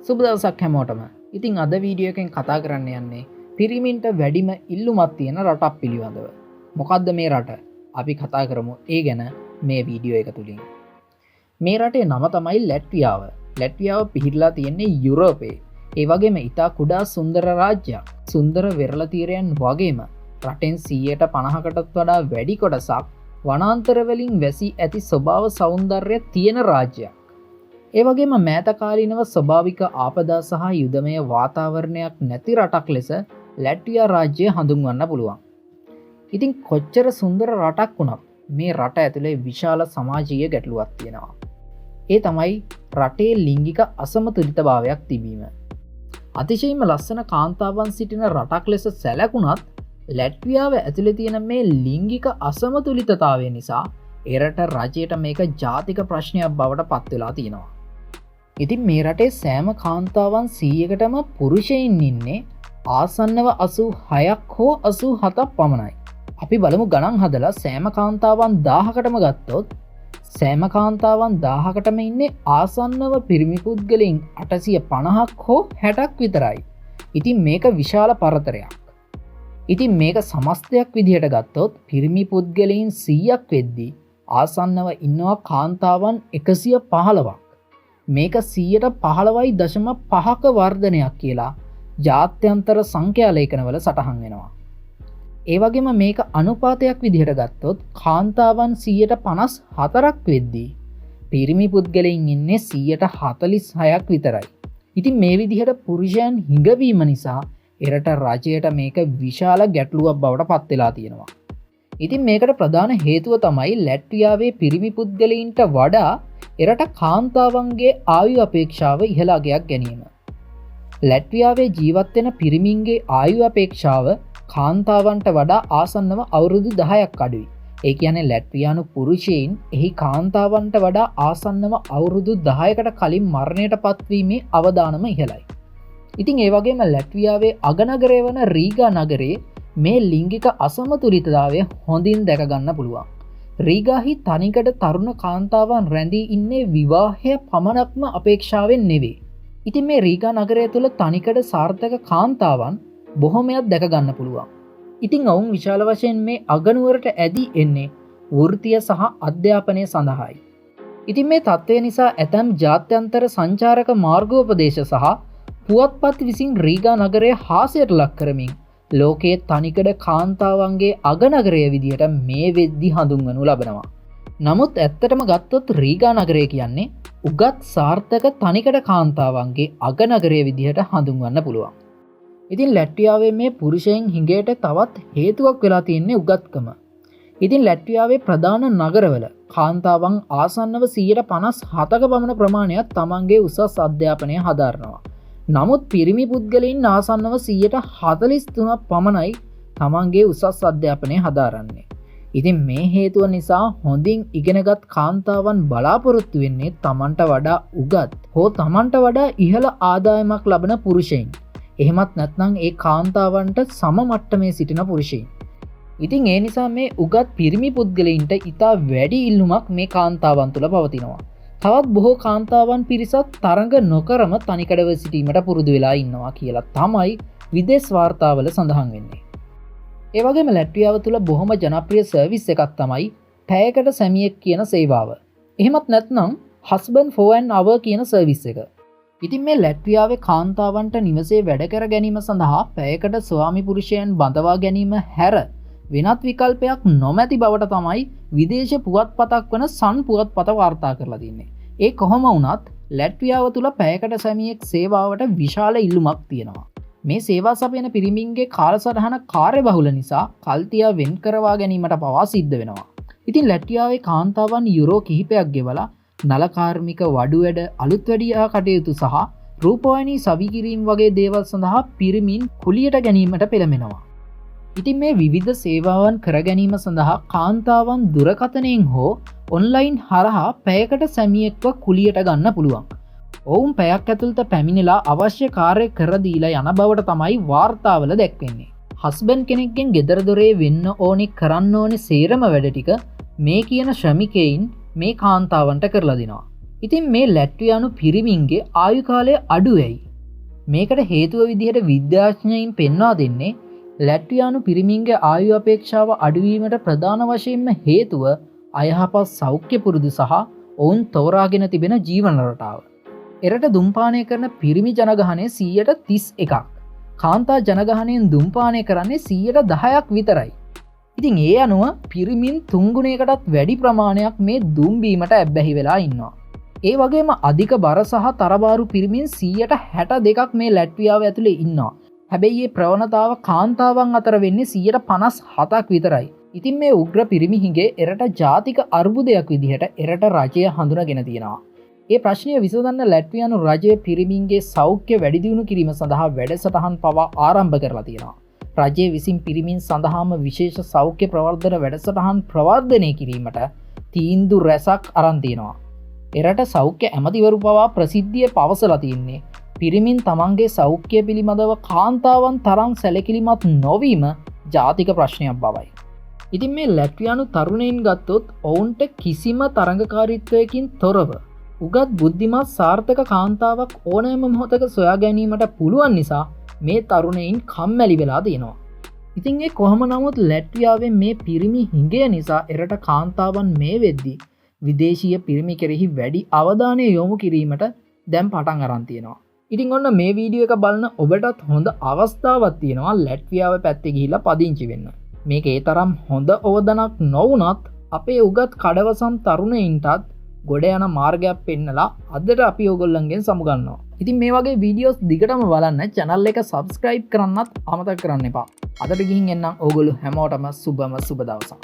සුබ දවසක් හැමෝටම. ඉතින් අද වීඩියෝ එකෙන් කතා කරන්න යන්නේ පිරිමින්ට වැඩිම ඉල්ලුමක් තියෙන රටක් පිළිබඳව. මොකද්ද මේ රට? අපි කතා කරමු ඒ ගැන මේ වීඩියෝ එක තුලින්. මේ රටේ නම තමයි ලැට්වියාව. ලැට්වියාව පිහිටලා තියෙන්නේ යුරෝපයේ. ඒ වගේම ඉතා කුඩා සුන්දර රාජ්‍යයක්. සුන්දර වෙරළ තීරයන් වගේම රටෙන් 50%කටත් වඩා වැඩි කොටසක් වනාන්තර වලින් වැසී ඇති ස්වභාව සෞන්දර්යය තියෙන රාජ්‍යයක්. ඒ වගේම මෑතකාලීනව ස්වභාවික ආපදා සහ යුදමය වාතාවරණයක් නැති රටක් ලෙස ලැට්වියා රාජ්‍යය හඳුන්වන්න පුළුවන්. ඉතින් කොච්චර සුන්දර රටක් වුණත් මේ රට ඇතුලේ විශාල සමාජීය ගැටලුවක් තියෙනවා. ඒ තමයි රටේ ලිංගික අසමතුලිතභාවයක් තිබීම. අතිශයින්ම ලස්සන කාන්තාවන් සිටින රටක් ලෙස සැලකුණත් ලැට්වියාව ඇතුලේ තියෙන මේ ලිංගික අසමතුලිතතාවය නිසා එරට රජයට මේක ජාතික ප්‍රශ්නයක් බවට පත් වෙලා තියෙනවා. ඉතින් මේ රටේ සෑම කාන්තාවන් 100කටම පුරුෂයින් ඉන්නේ ආසන්නව 86ක් හෝ 87ක් පමණයි. අපි බලමු ගණන් හදලා සෑම කාන්තාවන් 1000කටම ගත්තොත් සෑම කාන්තාවන් 1000කටම ඉන්නේ ආසන්නව පිරිමි පුද්ගලයන් 850ක් හෝ 60ක් විතරයි. ඉතින් මේක විශාල පරතරයක්. ඉතින් මේක සමස්තයක් විදිහට ගත්තොත් පිරිමි පුද්ගලයන් 100ක් වෙද්දී ආසන්නව ඉන්නවා කාන්තාවන් 115ක්. මේක 15.5ක වර්ධනයක් කියලා ජාත්‍යන්තර සංඛ්‍යා ලේඛනවල සටහන් වෙනවා. ඒ වගේම මේක අනුපාතයක් විදිහට ගත්තොත් කාන්තාවන් 54ක් වෙද්දී පිරිමි පුද්ගලයන් ඉන්නේ 46ක් විතරයි. ඉතින් මේ විදිහට පුරුෂයන් හිඟවීම නිසා එරට රජයට මේක විශාල ගැටලුවක් බවට පත් වෙලා තියෙනවා. ඉතින් මේකට ප්‍රධාන හේතුව තමයි ලැට්වියාවේ පිරිමි පුද්ගලයින්ට වඩා එරට කාන්තාවන්ගේ ආයු අපේක්ෂාව ඉහළ අගයක් ගැනීම. ලැට්වියාවේ ජීවත් වෙන පිරිමින්ගේ ආයු අපේක්ෂාව කාන්තාවන්ට වඩා ආසන්නව අවුරුදු 10ක් අඩුයි. ඒ කියන්නේ ලැට්වියානු පුරුෂයන් එහි කාන්තාවන්ට වඩා ආසන්නව අවුරුදු 10කට කලින් මරණයට පත්වීමේ අවදානම ඉහළයි. ඉතින් ඒ වගේම ලැට්වියාවේ අගනගරය වන රීගා නගරයේ මේ ලිංගික අසමතුලිතතාවය හොඳින් දැක ගන්න පුළුවන්. රීගාහි තනිකඩ තරුණ කාන්තාවන් රැඳී ඉන්නේ විවාහය පමණක්ම අපේක්ෂාවෙන් නෙවෙයි. ඉතින් මේ රීගා නගරය තුළ තනිකඩ සාර්ථක කාන්තාවන් බොහොමයක් දැක ගන්න පුළුවන්. ඉතින් ඔවුන් විශාල වශයෙන් මේ අගනුවරට ඇදී එන්නේ වෘත්තීය සහ අධ්‍යාපනය සඳහායි. ඉතින් මේ තත්ත්වය නිසා ඇතැම් ජාත්‍යන්තර සංචාරක මාර්ගෝපදේශ සහ පුවත්පත් විසින් රීගා නගරය හාස්‍යයට ලක් කරමින් ලෝකයේ තනිකඩ කාන්තාවන්ගේ අගනගරය විදිහට මේ වෙද්දි හඳුන්වනු ලබනවා. නමුත් ඇත්තටම ගත්තොත් රීගා නගරය කියන්නේ උගත් සාර්ථක තනිකඩ කාන්තාවන්ගේ අගනගරය විදිහට හඳුන්වන්න පුළුවන්. ඉතින් ලැට්වියාවේ මේ පුරුෂයන් හිඟයට තවත් හේතුවක් වෙලා තියෙන්නේ උගත්කම. ඉතින් ලැට්වියාවේ ප්‍රධාන නගරවල කාන්තාවන් ආසන්නව 157ක පමණ ප්‍රමාණයක් තමන්ගේ උසස් අධ්‍යාපනය හදාරනවා. නමුත් පිරිමි පුද්ගලයින් ආසන්නව 143ක් පමණයි තමන්ගේ උසස් අධ්‍යාපනය හදාරන්නේ. ඉතින් මේ හේතුව නිසා හොඳින් ඉගෙනගත් කාන්තාවන් බලාපොරොත්තු වෙන්නේ තමන්ට වඩා උගත් හෝ තමන්ට වඩා ඉහළ ආදායමක් ලබන පුරුෂයින්. එහෙමත් නැත්නම් ඒ කාන්තාවන්ට සම මට්ටමේ සිටින පුරුෂයින්. ඉතින් ඒ නිසා මේ උගත් පිරිමි පුද්ගලයින්ට ඉතා වැඩි ඉල්ලුමක් මේ කාන්තාවන් තුළ පවතිනවා. තවත් බොහෝ කාන්තාවන් පිරිසක් තරඟ නොකරම තනිකඩව සිටීමට පුරුදු වෙලා ඉන්නවා කියලා තමයි විදේශ වාර්තාවල සඳහන් වෙන්නේ. ඒ වගේම ලැට්වියාව තුළ බොහොම ජනප්‍රිය සර්විස් එකක් තමයි පැයකට සැමියෙක් කියන සේවාව. එහෙමත් නැත්නම් husband for an hour කියන සර්විස් එක. ඉතින් මේ ලැට්වියාවේ කාන්තාවන්ට නිවසේ වැඩ කර ගැනීම සඳහා පැයකට ස්වාමි පුරුෂයන් බඳවා ගැනීම හැර වෙනත් විකල්පයක් නොමැති බවට තමයි විදේශ පුවත්පතක් වන සන් පුවත්පත වාර්තා කරලා තින්නේ. ඒ කොහොම වුණත් ලැට්වියාව තුළ පැයකට සැමියෙක් සේවාවට විශාල ඉල්ලුමක් තියෙනවා. මේ සේවා සපයන පිරිමින්ගේ කාලසටහන කාර්යබහුල නිසා කල්තියා වෙන් කරවා ගැනීමට පවා සිද්ධ වෙනවා. ඉතින් ලැට්වියාවේ කාන්තාවන් යුරෝ කිහිපයක් ගෙවලා නලකාර්මික වඩු වැඩ අලුත් වැඩියා කටයුතු සහ රූපවාහිනී සවි කිරීම වගේ දේවල් සඳහා පිරිමින් කුලියට ගැනීමට පෙළඹෙනවා. ඉතින් මේ විවිධ සේවාවන් කර ගැනීම සඳහා කාන්තාවන් දුරකථනයෙන් හෝ ඔන්ලයින් හරහා පැයකට සැමියෙක්ව කුලියට ගන්න පුළුවන්. ඔවුන් පැයක් ඇතුළත පැමිණිලා අවශ්‍ය කාර්ය කර දීලා යන බවට තමයි වාර්තාවල දැක්වෙන්නේ. හස්බන්ඩ් කෙනෙක්ගෙන් ගෙදර දොරේ වෙන්න ඕනි කරන්න ඕනි සේරම වැඩ ටික මේ කියන ශ්‍රමිකයින් මේ කාන්තාවන්ට කරලා දෙනවා. ඉතින් මේ ලැට්වියානු පිරිමින්ගේ ආයු කාලය අඩු වෙයි. මේකට හේතුව විදිහට විද්‍යාඥයින් පෙන්වා දෙන්නේ ලැට්වියානු පිරිමින්ගේ ආයු අපේක්ෂාව අඩුවීමට ප්‍රධාන වශයෙන්ම හේතුව අයහපත් සෞඛ්‍ය පුරුදු සහ ඔවුන් තෝරාගෙන තිබෙන ජීවන රටාව. එරට දුම්පානය කරන පිරිමි ජනගහනය 31%ක්. කාන්තා ජනගහනයෙන් දුම්පානය කරන්නේ 10%ක් විතරයි. ඉතින් ඒ අනුව පිරිමින් 3 ගුණයකටත් වැඩි ප්‍රමාණයක් මේ දුම්බීමට ඇබ්බැහි වෙලා ඉන්නවා. ඒ වගේම අධික බර සහ තරබාරු පිරිමින් 62%ක් මේ ලැට්වියාව ඇතුලේ ඉන්නවා. හැබැයි මේ ප්‍රවණතාව කාන්තාවන් අතර වෙන්නේ 57%ක් විතරයි. ඉතින් මේ උග්‍ර පිරිමි හිඟේ එරට ජාතික අර්බුදයක් විදිහට එරට රජය හඳුනාගෙන තියෙනවා. ඒ ප්‍රශ්නය විසඳන්න ලැට්වියානු රජය පිරිමින්ගේ සෞඛ්‍ය වැඩි දියුණු කිරීම සඳහා වැඩසටහන් පවා ආරම්භ කරලා තියෙනවා. රජය විසින් පිරිමින් සඳහාම විශේෂ සෞඛ්‍ය ප්‍රවර්ධන වැඩසටහන් ප්‍රවර්ධනය කිරීමට තීන්දුව රැසක් අරන් තියෙනවා. එරට සෞඛ්‍ය ඇමතිවරු පවා ප්‍රසිද්ධිය පවසලා තියෙන්නේ පිරිමින් තමන්ගේ සෞඛ්‍ය පිළිබඳව කාන්තාවන් තරම් සැලකිලිමත් නොවීම ජාතික ප්‍රශ්නයක් බවයි. ඉතින් මේ ලැට්වියානු තරුණයින් ගත්තොත් ඔවුන්ට කිසිම තරඟකාරීත්වයකින් තොරව උගත් බුද්ධිමත් සාර්ථක කාන්තාවක් ඕනෑම මොහොතක සොයා ගැනීමට පුළුවන් නිසා මේ තරුණයින් කම්මැලි වෙලා තියෙනවා. ඉතින් ඒ කොහොම නමුත් ලැට්වියාවේ මේ පිරිමි හිඟය නිසා එරට කාන්තාවන් මේ වෙද්දී විදේශීය පිරිමි කෙරෙහි වැඩි අවධානය යොමු කිරීමට දැන් පටන් අරන් තියෙනවා. ඉතින් ඔන්න මේ වීඩියෝ එක බලන ඔබටත් හොඳ අවස්ථාවක් තියෙනවා ලැට්වියාව පැත්තේ ගිහිල්ලා පදිංචි වෙන්න. මේක ඒ තරම් හොඳ අවධනක් නොවුනත් අපේ උගත් කඩවසම් තරුණයින්ටත් ගොඩ යන මාර්ගයක් පෙන්නලා අදට අපි ඔයගොල්ලන්ගෙන් සමුගන්නවා. ඉතින් මේ වගේ වීඩියෝස් දිගටම බලන්න channel එක subscribe කරන්නත් අමතක කරන්න එපා. අදට ගිහින් එන්නම් ඕගොල්ලෝ හැමෝටම සුබම සුබ දවසක්.